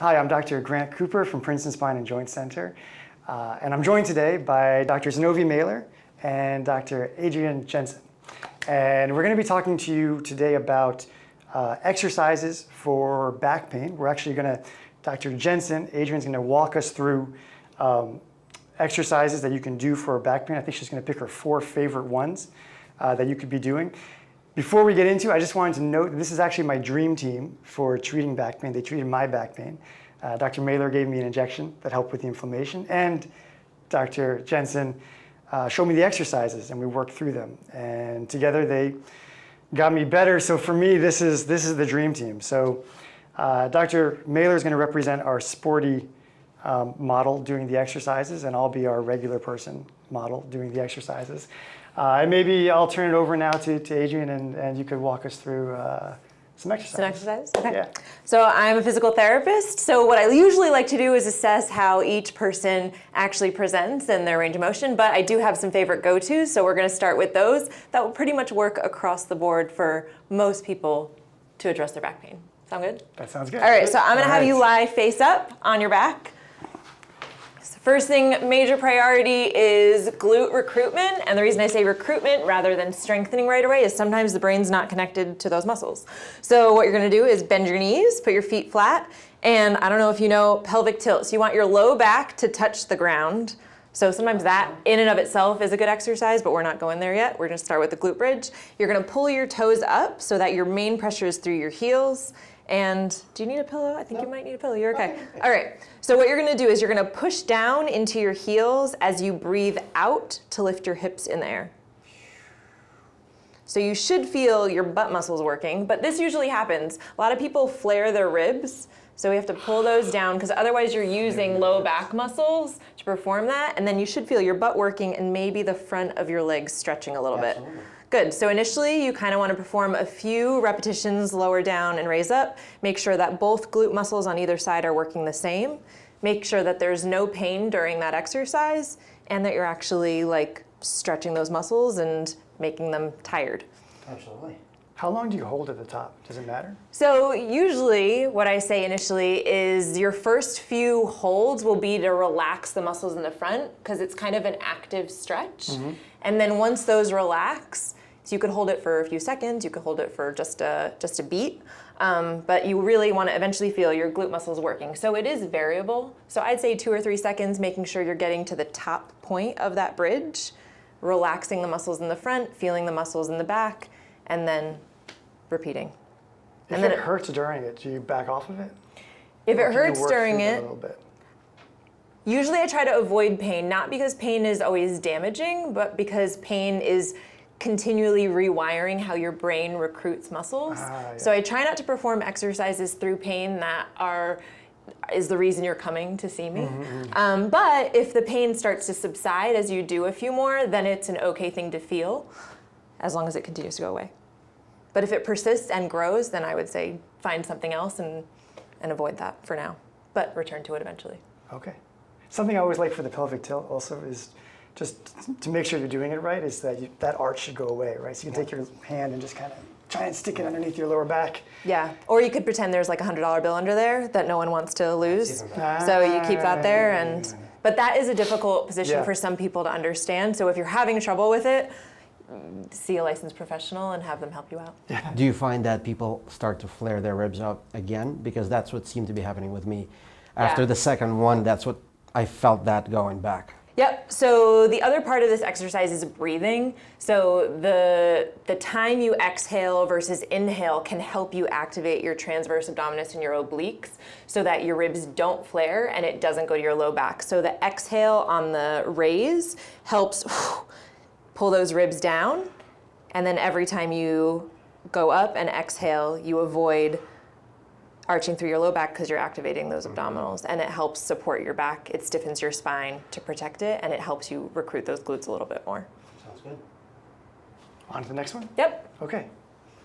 Hi, I'm Dr. Grant Cooper from Princeton Spine Joint Center, and I'm joined today by Dr. Zinovy Meyler and Dr. Adrienne Jensen. And we're going to be talking to you today about exercises for back pain. We're actually going to, Dr. Jensen, Adrienne's going to walk us through exercises that you can do for back pain. I think she's going to pick her 4 favorite ones that you could be doing. Before we get into it, I just wanted to note that this is actually my dream team for treating back pain. They treated my back pain. Dr. Meyler gave me an injection that helped with the inflammation, and Dr. Jensen showed me the exercises, and we worked through them. And together they got me better. So for me, this is the dream team. So Dr. Meyler is going to represent our sporty model doing the exercises, and I'll be our regular person model doing the exercises. And maybe I'll turn it over now to Adrienne, and you could walk us through some exercises. Some exercise? Okay. Yeah. So I'm a physical therapist, so what I usually like to do is assess how each person actually presents and their range of motion, but I do have some favorite go-tos, so we're going to start with those. That will pretty much work across the board for most people to address their back pain. Sound good? That sounds good. All right, so I'm going to have you lie face up on your back. First thing, major priority is glute recruitment, and the reason I say recruitment rather than strengthening right away is sometimes the brain's not connected to those muscles. So what you're gonna do is bend your knees, put your feet flat, and I don't know if you know pelvic tilt. So you want your low back to touch the ground. So sometimes that in and of itself is a good exercise, but we're not going there yet. We're gonna start with the glute bridge. You're gonna pull your toes up so that your main pressure is through your heels. And do you need a pillow? I think you might need a pillow. You're okay. All right. So what you're going to do is you're going to push down into your heels as you breathe out to lift your hips in the air. So you should feel your butt muscles working, but this usually happens. A lot of people flare their ribs, so we have to pull those down because otherwise you're using low back muscles to perform that, and then you should feel your butt working and maybe the front of your legs stretching a little bit. Good, so initially you kind of want to perform a few repetitions, lower down and raise up. Make sure that both glute muscles on either side are working the same. Make sure that there's no pain during that exercise and that you're actually like stretching those muscles and making them tired. Absolutely. How long do you hold at the top? Does it matter? So usually what I say initially is your first few holds will be to relax the muscles in the front because it's kind of an active stretch. Mm-hmm. And then once those relax, so you could hold it for a few seconds, you could hold it for just a beat, but you really want to eventually feel your glute muscles working. So it is variable. So I'd say 2 or 3 seconds, making sure you're getting to the top point of that bridge, relaxing the muscles in the front, feeling the muscles in the back, and then repeating. If it hurts during it, do you back off of it? If it hurts during it, usually I try to avoid pain, not because pain is always damaging, but because pain is continually rewiring how your brain recruits muscles. Yeah. So I try not to perform exercises through pain that is the reason you're coming to see me. Mm-hmm. But if the pain starts to subside as you do a few more, then it's an okay thing to feel, as long as it continues to go away. But if it persists and grows, then I would say find something else and avoid that for now, but return to it eventually. Okay. Something I always like for the pelvic tilt also is just to make sure you're doing it right, is that that arch should go away, right? So you can take your hand and just kind of try and stick it underneath your lower back. Yeah, or you could pretend there's like a $100 bill under there that no one wants to lose. So you keep that there, but that is a difficult position for some people to understand. So if you're having trouble with it, see a licensed professional and have them help you out. Yeah. Do you find that people start to flare their ribs up again? Because that's what seemed to be happening with me. After the second one, that's what I felt that going back. Yep, so the other part of this exercise is breathing. So the time you exhale versus inhale can help you activate your transverse abdominis and your obliques so that your ribs don't flare and it doesn't go to your low back. So the exhale on the raise helps pull those ribs down, and then every time you go up and exhale, you avoid arching through your low back because you're activating those abdominals, and it helps support your back. It stiffens your spine to protect it, and it helps you recruit those glutes a little bit more. Sounds good. On to the next one? Yep. Okay.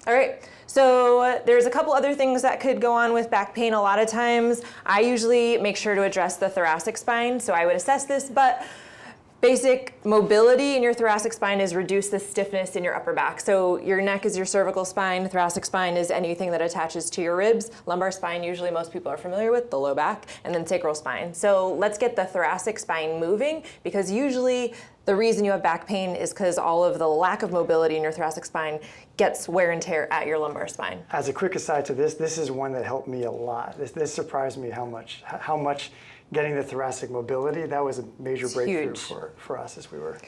All right, so there's a couple other things that could go on with back pain. A lot of times, I usually make sure to address the thoracic spine, so I would assess this, but Basic mobility in your thoracic spine is reduce the stiffness in your upper back. So your neck is your cervical spine, thoracic spine is anything that attaches to your ribs. Lumbar spine, usually most people are familiar with, the low back, and then sacral spine. So let's get the thoracic spine moving, because usually the reason you have back pain is because all of the lack of mobility in your thoracic spine gets wear and tear at your lumbar spine. As a quick aside to this is one that helped me a lot. This surprised me how much getting the thoracic mobility, that was a major breakthrough for us as we were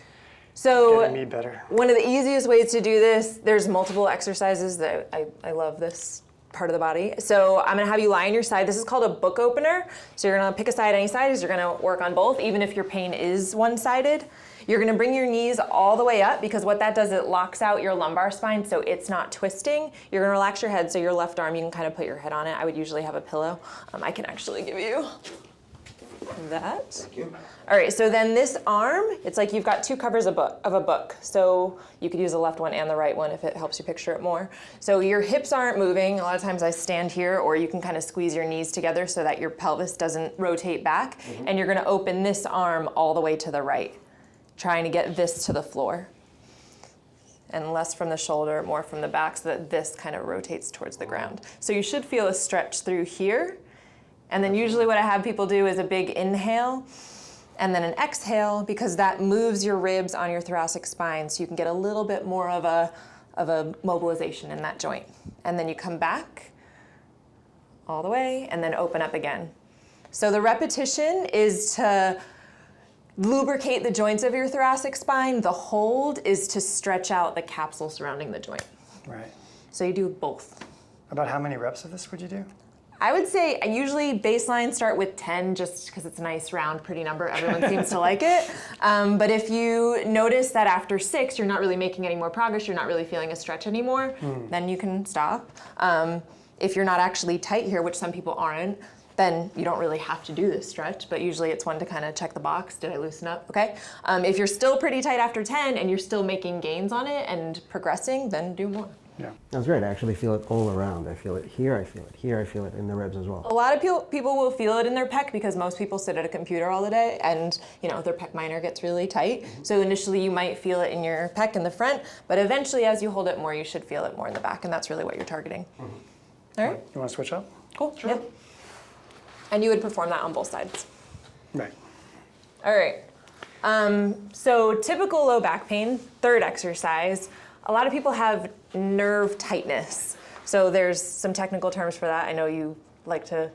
getting me better. One of the easiest ways to do this, there's multiple exercises that I love this part of the body. So I'm gonna have you lie on your side. This is called a book opener. So you're gonna pick a side, any side, because you're gonna work on both, even if your pain is one-sided. You're gonna bring your knees all the way up, because what that does, it locks out your lumbar spine so it's not twisting. You're gonna relax your head, so your left arm, you can kind of put your head on it. I would usually have a pillow. I can actually give you that. Thank you. All right, so then this arm, it's like you've got two covers of a book. So you could use the left one and the right one if it helps you picture it more. So your hips aren't moving. A lot of times I stand here, or you can kind of squeeze your knees together so that your pelvis doesn't rotate back. And you're gonna open this arm all the way to the right, trying to get this to the floor. And less from the shoulder, more from the back, so that this kind of rotates towards the ground. So you should feel a stretch through here. And then usually what I have people do is a big inhale and then an exhale, because that moves your ribs on your thoracic spine, so you can get a little bit more of a mobilization in that joint. And then you come back all the way and then open up again. So the repetition is to lubricate the joints of your thoracic spine. The hold is to stretch out the capsule surrounding the joint. Right. So you do both. About how many reps of this would you do? I would say I usually baseline start with 10, just because it's a nice round, pretty number. Everyone seems to like it. But if you notice that after 6, you're not really making any more progress, you're not really feeling a stretch anymore, then you can stop. If you're not actually tight here, which some people aren't, then you don't really have to do this stretch, but usually it's one to kind of check the box. Did I loosen up? Okay. If you're still pretty tight after 10 and you're still making gains on it and progressing, then do more. Yeah. That's great. I actually feel it all around. I feel it here, I feel it here, I feel it in the ribs as well. A lot of people will feel it in their pec, because most people sit at a computer all the day, and their pec minor gets really tight. So initially you might feel it in your pec in the front, but eventually as you hold it more, you should feel it more in the back, and that's really what you're targeting. All right? You want to switch up? Cool. Sure. Yep. And you would perform that on both sides. Right. All right. So typical low back pain, third exercise. A lot of people have nerve tightness. So there's some technical terms for that. I know you like to.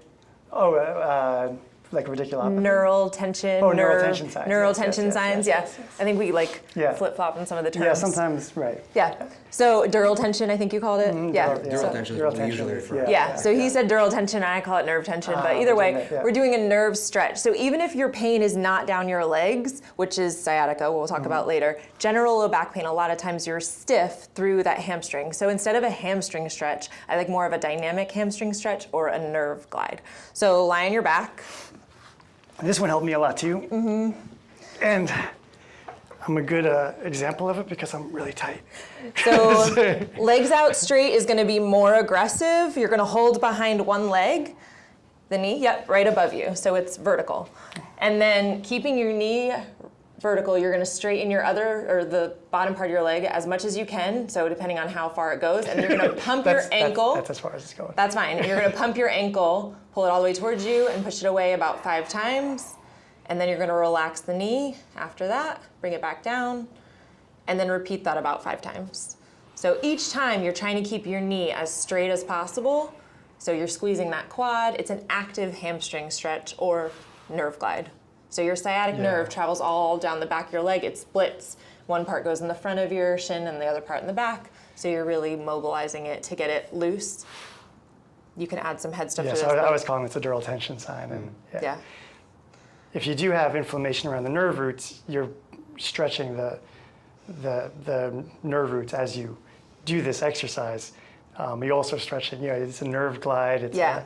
Oh, like radiculopathy? Neural tension. Oh, neural tension signs. Neural tension signs, yes. I think we Yeah. flip-flop in some of the terms. Yeah, sometimes, right. Yeah. So dural tension, I think you called it. Yeah. Dural tension is what we usually refer to. Yeah, so he said dural tension, and I call it nerve tension. But either way, we're doing a nerve stretch. So even if your pain is not down your legs, which is sciatica, we'll talk about later, general low back pain, a lot of times you're stiff through that hamstring. So instead of a hamstring stretch, I like more of a dynamic hamstring stretch or a nerve glide. So lie on your back. This one helped me a lot too. And I'm a good example of it because I'm really tight. So legs out straight is going to be more aggressive. You're going to hold behind one leg, the knee, yep, right above you. So it's vertical. And then keeping your knee vertical, you're going to straighten your the bottom part of your leg as much as you can. So depending on how far it goes, and you're going to pump your ankle. That's as far as it's going. That's fine. You're going to pump your ankle, pull it all the way towards you, and push it away about 5 times. And then you're going to relax the knee after that, bring it back down, and then repeat that about 5 times. So each time you're trying to keep your knee as straight as possible. So you're squeezing that quad. It's an active hamstring stretch or nerve glide. So your sciatic nerve travels all down the back of your leg. It splits. One part goes in the front of your shin and the other part in the back. So you're really mobilizing it to get it loose. You can add some head stuff to this. So I was calling this a dural tension sign. And Yeah. If you do have inflammation around the nerve roots, you're stretching the nerve roots as you do this exercise. You're also stretching, it's a nerve glide.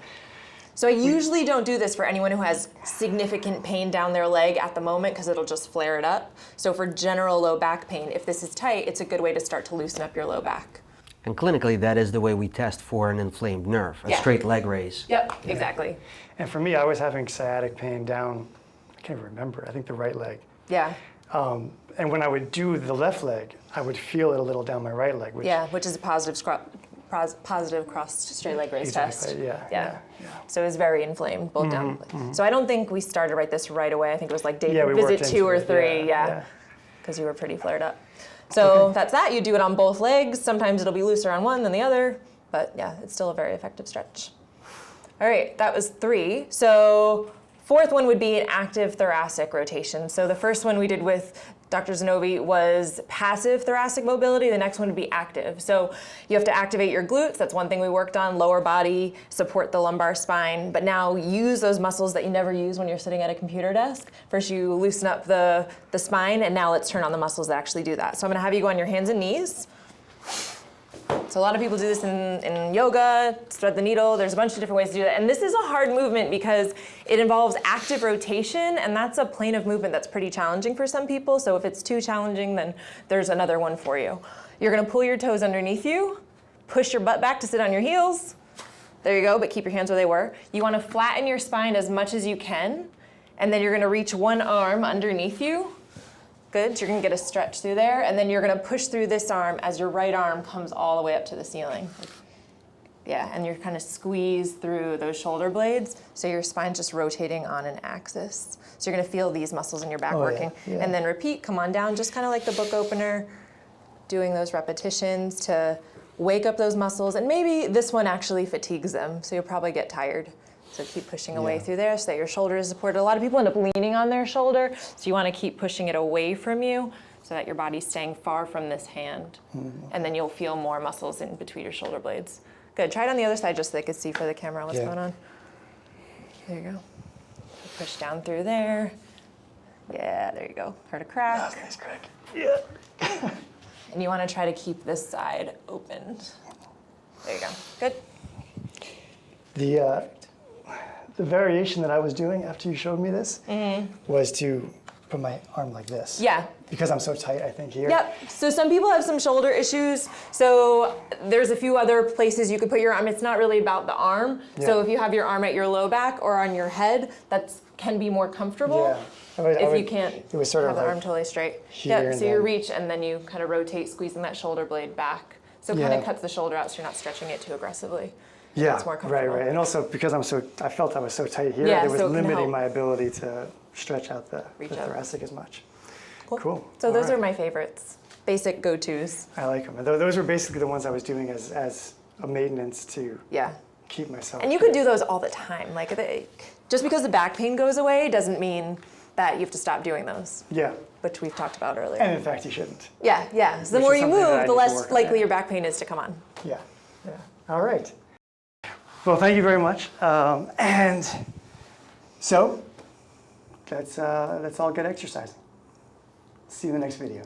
So I usually don't do this for anyone who has significant pain down their leg at the moment, because it'll just flare it up. So for general low back pain, if this is tight, it's a good way to start to loosen up your low back. And clinically, that is the way we test for an inflamed nerve, a straight leg raise. Yep, exactly. And for me, I was having sciatic pain down, I can't even remember, I think the right leg. Yeah. And when I would do the left leg, I would feel it a little down my right leg. Which, Yeah, which is a positive cross straight leg raise test. Exactly, yeah. So it was very inflamed, both down. So I don't think we started this right away. I think it was like day Yeah, we visit worked 2 into or it, 3, yeah. because you were pretty flared up. So that's that. You do it on both legs. Sometimes it'll be looser on one than the other, but yeah, it's still a very effective stretch. All right, that was 3. So 4th one would be an active thoracic rotation. So the first one we did with Dr. Zinovy was passive thoracic mobility. The next one would be active. So you have to activate your glutes. That's one thing we worked on, lower body, support the lumbar spine, but now use those muscles that you never use when you're sitting at a computer desk. First you loosen up the spine, and now let's turn on the muscles that actually do that. So I'm gonna have you go on your hands and knees. So a lot of people do this in yoga, thread the needle. There's a bunch of different ways to do that. And this is a hard movement because it involves active rotation, and that's a plane of movement that's pretty challenging for some people. So if it's too challenging, then there's another one for you. You're gonna pull your toes underneath you, push your butt back to sit on your heels. There you go, but keep your hands where they were. You wanna flatten your spine as much as you can, and then you're gonna reach one arm underneath you. Good, so you're gonna get a stretch through there, and then you're gonna push through this arm as your right arm comes all the way up to the ceiling. Yeah, and you're kind of squeeze through those shoulder blades, so your spine's just rotating on an axis. So you're gonna feel these muscles in your back working. Yeah. And then repeat, come on down, just kind of like the book opener, doing those repetitions to wake up those muscles, and maybe this one actually fatigues them, so you'll probably get tired. So keep pushing away through there so that your shoulder is supported. A lot of people end up leaning on their shoulder, so you want to keep pushing it away from you so that your body's staying far from this hand. And then you'll feel more muscles in between your shoulder blades. Good, try it on the other side just so they could see for the camera what's going on. There you go. Push down through there. Yeah, there you go. Heard a crack. Nice crack. Yeah. And you want to try to keep this side open. There you go. Good. The variation that I was doing after you showed me this was to put my arm like this. Yeah. Because I'm so tight, I think, here. Yep. So some people have some shoulder issues. So there's a few other places you could put your arm. It's not really about the arm. Yeah. So if you have your arm at your low back or on your head, that can be more comfortable. Yeah. If you can't it was sort have of the like arm totally straight. here Yep. and So you then- reach and then you kind of rotate, squeezing that shoulder blade back. So it kind of cuts the shoulder out so you're not stretching it too aggressively. Yeah, It's more comfortable. right. And also because I felt I was so tight here, Yeah, it was so it can limiting help. my ability to stretch out the Reach out. thoracic as much. Cool. Cool. So All those right. are my favorites. Basic go-tos. I like them. And those were basically the ones I was doing as a maintenance to Yeah. keep myself. And you could do those all the time. Like just because the back pain goes away doesn't mean that you have to stop doing those, Yeah. which we've talked about earlier. And in fact, you shouldn't. Yeah. So the Which more is you something that I move, need the to less work on, likely yeah. your back pain is to come on. Yeah. All right. Well, thank you very much. And so let's all get exercising. See you in the next video.